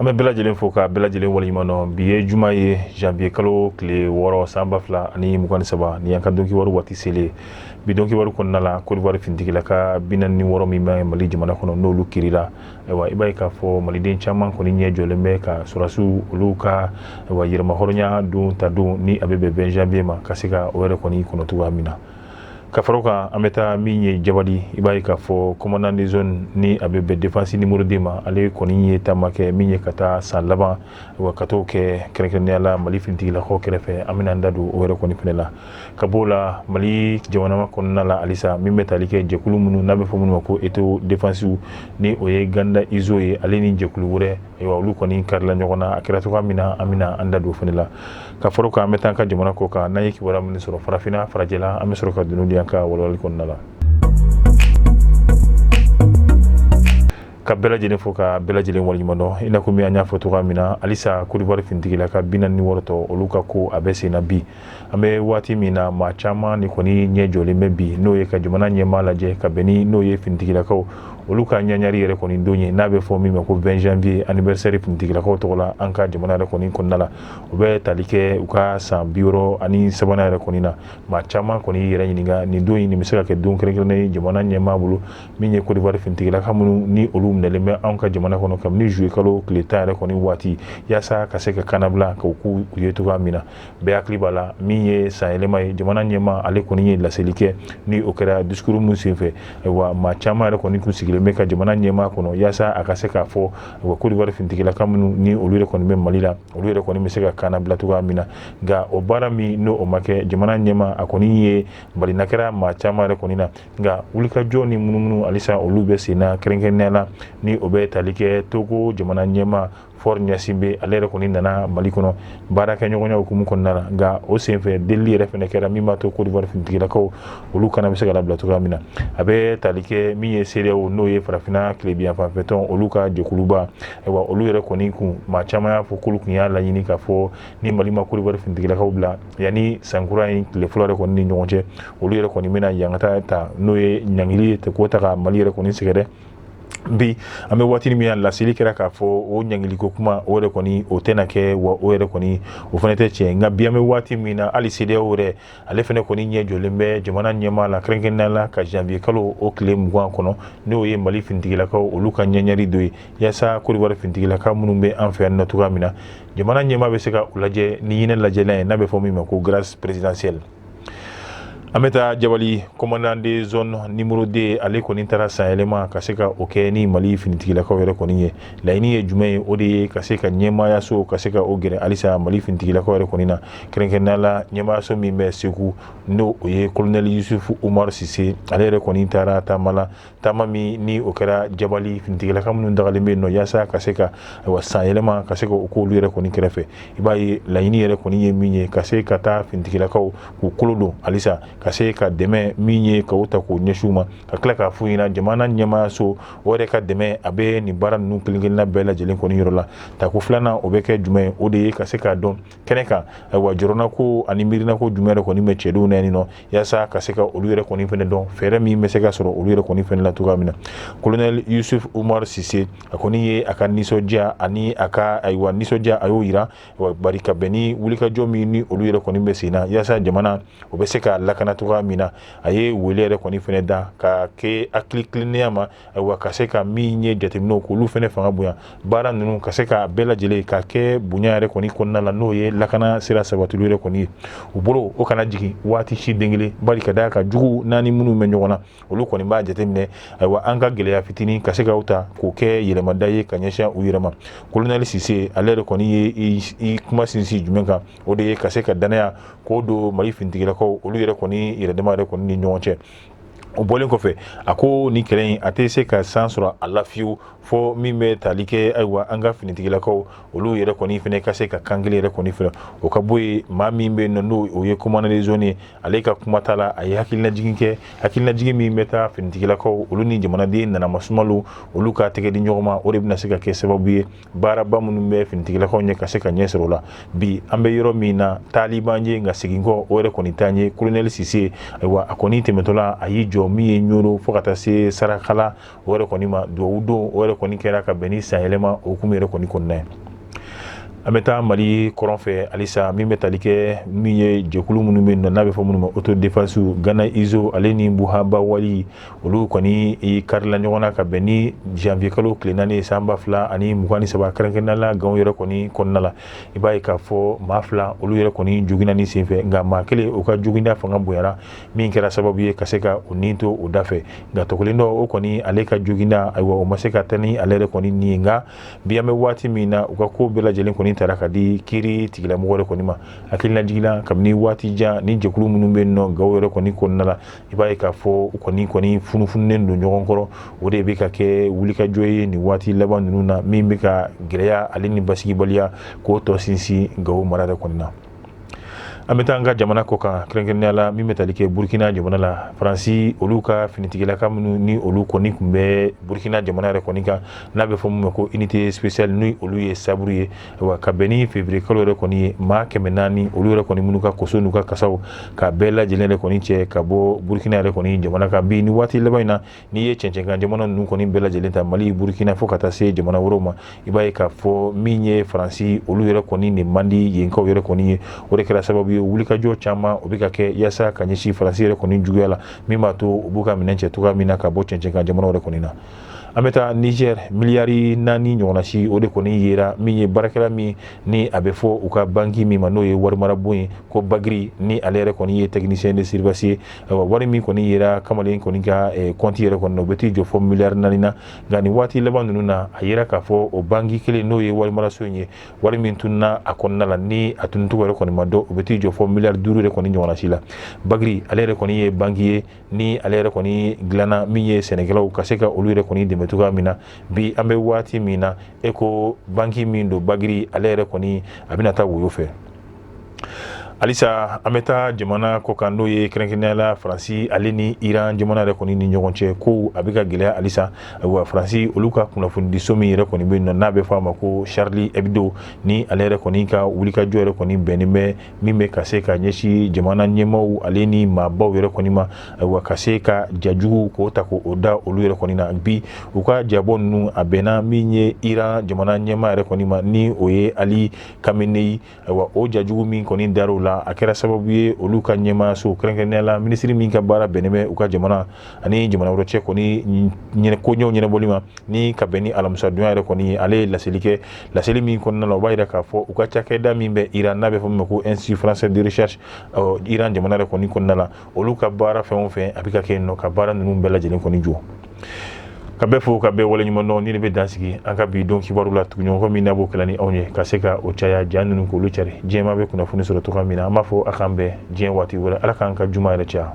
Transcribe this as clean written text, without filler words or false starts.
An bɛ bɛɛ lajɛlen fo ka bɛɛ lajɛlen waleɲuman dɔn. Bi ye juma ye janvier kalo tile 6 san 2023 ni y'an ka dɔnkiwari waati selen. Bi dɔnkiwari kɔnɔna la Côte d'Ivoire finitigilaka 46 min bɛ Mali jamana kɔnɔ n'olu kirila. Ayiwa i b'a ye k'a fɔ maliden caman kɔni ɲɛ jɔlen bɛ ka sɔrɔdasiw olu ka yɛrɛmahɔrɔnya don ta don ni a bɛ bɛn 20 janvier ma ka se ka o yɛrɛ kɔni kɔnɔ cogoya min na. Ka fara o kan an bɛ taa min ye Jabali, i b'a ye k'a fɔ commandant de zone ni a bɛ bɛn défense numéro 2 ma, ale kɔni ye taama kɛ min ye ka taa san laban wa ka t'o kɛ kɛrɛnkɛrɛnnenya la Mali finitigilakaw kɛrɛfɛ. An bɛna an da don o yɛrɛ kɔni fɛnɛ la. Ka b'o la Mali jamana kɔnɔna la halisa min bɛ tali kɛ jɛkulu minnu n'a bɛ fɔ minnu ma ko Eto Défense ni o ye Ganda Izo ye, ale ni jɛkulu wɛrɛ ayiwa olu kɔni karila ɲɔgɔn na a kɛra cogoya min na an bɛna an da don o fɛnɛ la. Ka fara o kan an bɛ taa an ka jamana kɔ kan n'an ye kibaruya minnu sɔrɔ farafinna farajɛla an bɛ sɔrɔ ka don n'olu ye an ka walawalali kɔnɔna la. Ka bɛɛ lajɛlen fo ka bɛɛ lajɛlen waleɲuman dɔn. I n'a komi an y'a fɔ cogoya min na halisa Côte d'Ivoire finitigilaka 46 tɔ olu ka ko a bɛ sen na bi. An bɛ waati min na maa caman ni kɔni ɲɛ jɔlen bɛ bi n'o ye ka jamana ɲɛmaa lajɛ ka bɛn ni n'o ye finitigilakaw olu ka ɲaɲari yɛrɛ kɔni don ye n'a bɛ fɔ min ma ko 20 janvier anniversaire finitigilakaw tɔgɔ la an ka jamana yɛrɛ kɔni kɔnɔna la. U bɛ tali kɛ u ka san 63 yɛrɛ kɔni na. Maa caman kɔni yɛrɛ ɲininka nin don in nin bɛ se ka kɛ don kɛrɛnkɛrɛnnen ye jamana ɲɛmaa bolo min ye Côte d'Ivoire finitigilaka minnu ni olu minɛlen bɛ anw ka jamana kɔnɔ kabini juillet kalo tile 10 yɛrɛ kɔni waati yaasa ka se ka kannabila k'u k'u ye cogoya min na. Bɛɛ hakili b'a la min ye san yɛlɛma ye jamana ɲɛmaa ale kɔni ye laseli kɛ ni o kɛra discours mun senfɛ. Ayiwa maa caman yɛrɛ kɔni kun sigilen bɛ ka jamana ɲɛmaa kɔnɔ yaasa a ka se k'a fɔ Côte d'Ivoire finitigilaka minnu ni olu yɛrɛ kɔni bɛ Mali la olu yɛrɛ kɔni bɛ se ka kannabila cogoya min na. Nka o baara min n'o o ma kɛ jamana ɲɛmaa a kɔni ye balina kɛra maa caman yɛrɛ kɔni na. Nka wulikajɔ ni munumunu halisa olu bɛ sen na kɛrɛnkɛrɛnnenya la ni o bɛ tali kɛ Togo jamana ɲɛmaa Fort Gnassingbé ale yɛrɛ kɔni nana Mali kɔnɔ baara kɛ ɲɔgɔnya hukumu kɔnɔna la. Nka o senfɛ delili yɛrɛ fɛnɛ kɛra min b'a to Côte d'Ivoire finitigilakaw olu kana bɛ se ka labila cogoya min na. A bɛ tali kɛ min ye CEDEAO n'o ye farafinna tilebiyan fanfɛtɔn olu ka jɛkuluba ayiwa olu yɛrɛ kɔni kun maa caman y'a fɔ k'olu kun y'a laɲini k'a fɔ ni Mali ma Côte d'Ivoire finitigilakaw bila yanni sankura in tile fɔlɔ yɛrɛ kɔni ni ɲɔgɔn cɛ olu yɛrɛ kɔni bɛna yankata ta n'o ye ɲangili ye k'o ta ka Mali yɛrɛ kɔni sɛgɛrɛ. Bi an bɛ waati min laseli kɛra k'a fɔ o ɲangiliko kuma o yɛrɛ kɔni o tɛna kɛ wa o yɛrɛ kɔni o fana tɛ tiɲɛ. Nka bi an bɛ waati min na hali CEDEAO yɛrɛ ale fana kɔni ɲɛ jɔlen bɛ jamana ɲɛmaa la kɛrɛnkɛrɛnnenya la ka janvier kalo o tile 20 kɔnɔ n'o ye Mali finitigilakaw olu ka ɲɛɲɛri dɔ ye yaasa Côte d'Ivoire finitigilaka minnu bɛ an fɛ yan nɔ cogoya min na jamana ɲɛmaa bɛ se ka u lajɛ ni hinɛ lajɛlan ye n'a bɛ fɔ min ma ko grâce présidentielle. An bɛ taa Jabali commandant de zone numéro 2 ale kɔni taara san yɛlɛma ka se ka o kɛ ni Mali finitigilakaw yɛrɛ kɔni ye. Laɲini ye jumɛn ye o de ye ka se ka ɲɛmaayaso ka se ka o gɛrɛ halisa Mali finitigilakaw yɛrɛ kɔni na kɛrɛnkɛrɛnnenya la ɲɛmaayaso min bɛ Segu n'o o ye colonel Yusufu Umaru Sise ale yɛrɛ kɔni taara taama la taama min ni o kɛra Jabali finitigilaka minnu dagalen bɛ yen nɔ yaasa ka se ka san yɛlɛma ka se ka o k'olu yɛrɛ kɔni kɛrɛfɛ. I b'a ye laɲini yɛrɛ kɔni ye min ye ka se ka taa finitigilakaw k'u kolo don halisa ka se ka dɛmɛ min ye ka o ta k'o ɲɛsin u ma ka tila k'a f'u ɲɛna jamana ɲɛmaayaso o yɛrɛ ka dɛmɛ a bɛ nin baara ninnu kelen-kelenna bɛɛ lajɛlen kɔni yɔrɔ la. Tako filanan o bɛ kɛ jumɛn ye o de ye ka se k'a dɔn kɛnɛ kan ayiwa jɔrɔnako ani miirinako jumɛn yɛrɛ kɔni bɛ cɛdenw na yen nɔ yaasa ka se ka olu yɛrɛ kɔni fɛnɛ dɔn fɛɛrɛ min bɛ se ka sɔrɔ olu yɛrɛ kɔni fɛnɛ la cogoya min na. Colonel Yusuf Umaru Sise a kɔni ye a ka nisɔndiya ani a ka ayiwa nisɔndiya a y'o yira bari ka bɛn ni wulikajɔ min ni olu yɛrɛ kɔni bɛ sen na yaasa jamana o bɛ se ka lakana cogoya min na. A ye wele yɛrɛ kɔni fɛnɛ da ka kɛ hakili kilennenya ma ayiwa ka se ka min ye jateminɛw k'olu fɛnɛ fanga bonya baara ninnu ka se ka bɛɛ lajɛlen ka kɛ bonya yɛrɛ kɔni kɔnɔna la n'o ye lakana sira sabatili yɛrɛ kɔni ye. U bolo o kana jigin waati si den kelen bari ka da ka jugu naani minnu bɛ ɲɔgɔn na olu kɔni b'a jateminɛ ayiwa an ka gɛlɛya fitinin ka se k'aw ta k'o kɛ yɛlɛmada ye ka ɲɛsin u yɛrɛ ma. Colonel Sise ale yɛrɛ kɔni ye i kuma sinsin jumɛn kan o de ye ka se ka danaya k'o don Mali finitigilakaw olu yɛrɛ kɔni yɛrɛdama yɛrɛ kɔni ni ɲɔgɔn cɛ. O bɔlen kɔfɛ a ko nin kɛlɛ in a tɛ se ka san sɔrɔ a la fiyewu fɔ min bɛ tali kɛ ayiwa an ka finitigilakaw olu yɛrɛ kɔni fɛnɛ ka se ka kan kelen yɛrɛ kɔni fɛ o ka bɔ yen maa min bɛ yen nɔ n'o o ye commandant de zone ye ale ka kuma t'a la a ye hakilinajigin kɛ hakilinajigin min bɛ taa finitigilakaw olu ni jamanaden nana masumalo olu ka tɛgɛ di ɲɔgɔn ma o de bɛna se ka kɛ sababu ye baaraba minnu bɛ finitigilakaw ɲɛ ka se ka ɲɛ sɔrɔ o la. Bi an bɛ yɔrɔ min na taali b'an ye nka segin kɔ o yɛrɛ kɔni t'an ye. Colonel Sise ayiwa a kɔni tɛmɛtɔla a y'i jɔ jɔ min ye ɲoro fo ka taa se sarakala o yɛrɛ kɔni ma duwawu don o yɛrɛ kɔni kɛra ka bɛn ni sanyɛlɛma hukumu yɛrɛ kɔni kɔnɔna ye. An bɛ taa Mali kɔrɔn fɛ halisa min bɛ tali kɛ min ye jɛkulu minnu bɛ yen nɔ n'a bɛ fɔ minnu ma autodéfense Gana Izo ale ni Buhaba Wali olu kɔni karila ɲɔgɔn na ka bɛn ni janvier kalo tile 4 san 2023 kɛrɛnkɛrɛnnenya la Gawo yɛrɛ kɔni kɔnɔna la i b'a ye k'a fɔ maa 2 olu yɛrɛ kɔni joginna ni senfɛ nka maa 1 o ka joginda fanga bonyara min kɛra sababu ye ka se ka o nin to o da fɛ nka tɔkɔlen dɔ o kɔni ale ka joginda ayiwa o ma se ka taa ni ale yɛrɛ kɔni nin ye nka bi an bɛ waati min na u ka ko bɛɛ lajɛlen kɔni taara ka di kiiri tigilamɔgɔ yɛrɛ kɔni ma hakilina jigila kabini waati jan ni jɛkulu minnu bɛ yen nɔ Gawo yɛrɛ kɔni kɔnɔna la i b'a ye k'a fɔ u kɔni funufununen don ɲɔgɔn kɔrɔ o de bɛ ka kɛ wulikajɔ ye nin waati laban ninnu na min bɛ ka gɛlɛya ale ni basigibaliya k'o tɔ sinsin Gawo mara yɛrɛ kɔni na. An bɛ taa an ka jamana kɔ kan kɛrɛnkɛrɛnnenya la min bɛ tali kɛ Burkina jamana la Faransi olu ka finitigilaka minnu ni olu kɔni tun bɛ Burkina jamana yɛrɛ kɔni kan n'a bɛ fɔ min ma ko unité spéciale ni olu ye saburu ye wa ka bɛn ni février kalo yɛrɛ kɔni ye maa 400 olu yɛrɛ kɔni minnu ka koso n'u ka kasaw ka bɛɛ lajɛlen yɛrɛ kɔni cɛ ka bɔ Burkina yɛrɛ kɔni jamana kan bi ni waati laban in na n'i ye cɛncɛnkan jamana ninnu kɔni bɛɛ lajɛlen ta Mali Burkina fo ka taa se jamana wɛrɛw ma i b'a ye k'a fɔ min ye Faransi olu yɛrɛ kɔni nin man di yenkaw yɛrɛ kɔni ye o de kɛra sababu ye wulikajɔ caman o bɛ ka kɛ yaasa ka ɲɛsin Faransi yɛrɛ kɔni juguya la min b'a to u b'u ka minɛn cɛ cogoya min na ka bɔ cɛncɛnkan jamanaw yɛrɛ kɔni na. An bɛ taa Niger miliyari 4 ɲɔgɔnna si o de kɔni yera min ye baarakɛla min ni a bɛ fɔ u ka banki min ma n'o ye warimarabon ye ko Bagri ni ale yɛrɛ kɔni ye technicien de surveillance ye wari min kɔni yera kamalen kɔni ka compte yɛrɛ kɔni na o bɛ t'i jɔ fɔ miliyari 4 na nka nin waati laban ninnu na a yera k'a fɔ o banki kelen n'o ye warimaraso in ye wari min tununa a kɔnɔna la ni a tununcogo yɛrɛ kɔni ma dɔn o bɛ t'i jɔ fɔ miliyari 5 yɛrɛ kɔni ɲɔgɔnna si la. Bagri ale yɛrɛ kɔni ye banki ye ni ale yɛrɛ kɔni dilanna min ye sɛnɛkɛlaw ka se ka olu yɛrɛ kɔni dɛmɛ cogoya min na bi an bɛ waati min na e ko banki min don Bagri ale yɛrɛ kɔni a bɛna taa woyo fɛ. Halisa an bɛ taa jamana kɔ kan n'o ye kɛrɛnkɛrɛnnenya la Faransi ale ni Iran jamana yɛrɛ kɔni ni ɲɔgɔn cɛ ko a bɛ ka gɛlɛya halisa wa Faransi olu ka kunnafonidiso min yɛrɛ kɔni bɛ yen nɔ n'a bɛ fɔ a ma ko Charlie Hebdo ni ale yɛrɛ kɔni ka wulikajɔ yɛrɛ kɔni bɛnnen bɛ min bɛ ka se ka ɲɛsin jamana ɲɛmaaw ale ni maabaw yɛrɛ kɔni ma wa ka se ka jajugu k'o ta k'o da olu yɛrɛ kɔni na bi u ka jabɔ ninnu a bɛnna min ye Iran jamana ɲɛmaa yɛrɛ kɔni ma ni o ye Ali Khamenei wa o jajugu min kɔni dar'o la a kɛra sababu ye olu ka ɲɛmaayaso kɛrɛnkɛrɛnnenya la minisiri min ka baara bɛnnen bɛ u ka jamana ani jamana wɛrɛ cɛ kɔni koɲɛw ɲɛnabɔli ma ni ka bɛn ni alamisadonya yɛrɛ kɔni ye ale ye laseli kɛ laseli min kɔnɔna la o b'a jira k'a fɔ u ka cakɛda min bɛ Iran n'a bɛ fɔ min ma ko Institut Français de Recherche Iran jamana yɛrɛ kɔni kɔnɔna la olu ka baara fɛn o fɛn a bɛ ka kɛ yen nɔ ka baara ninnu bɛɛ lajɛlen kɔni jɔ. Ka bɛɛ fo ka bɛɛ waleɲuman dɔn ni de bɛ dansigi an ka bi don kibaru la tuguɲɔgɔn min n'a b'o kɛla ni anw ye ka se ka o caya jaa ninnu k'olu cari diɲɛma bɛ kunnafoni sɔrɔ cogoya min na an b'a fɔ a k'an bɛn diɲɛ waati wɛrɛ Ala k'an ka juma yɛrɛ caya.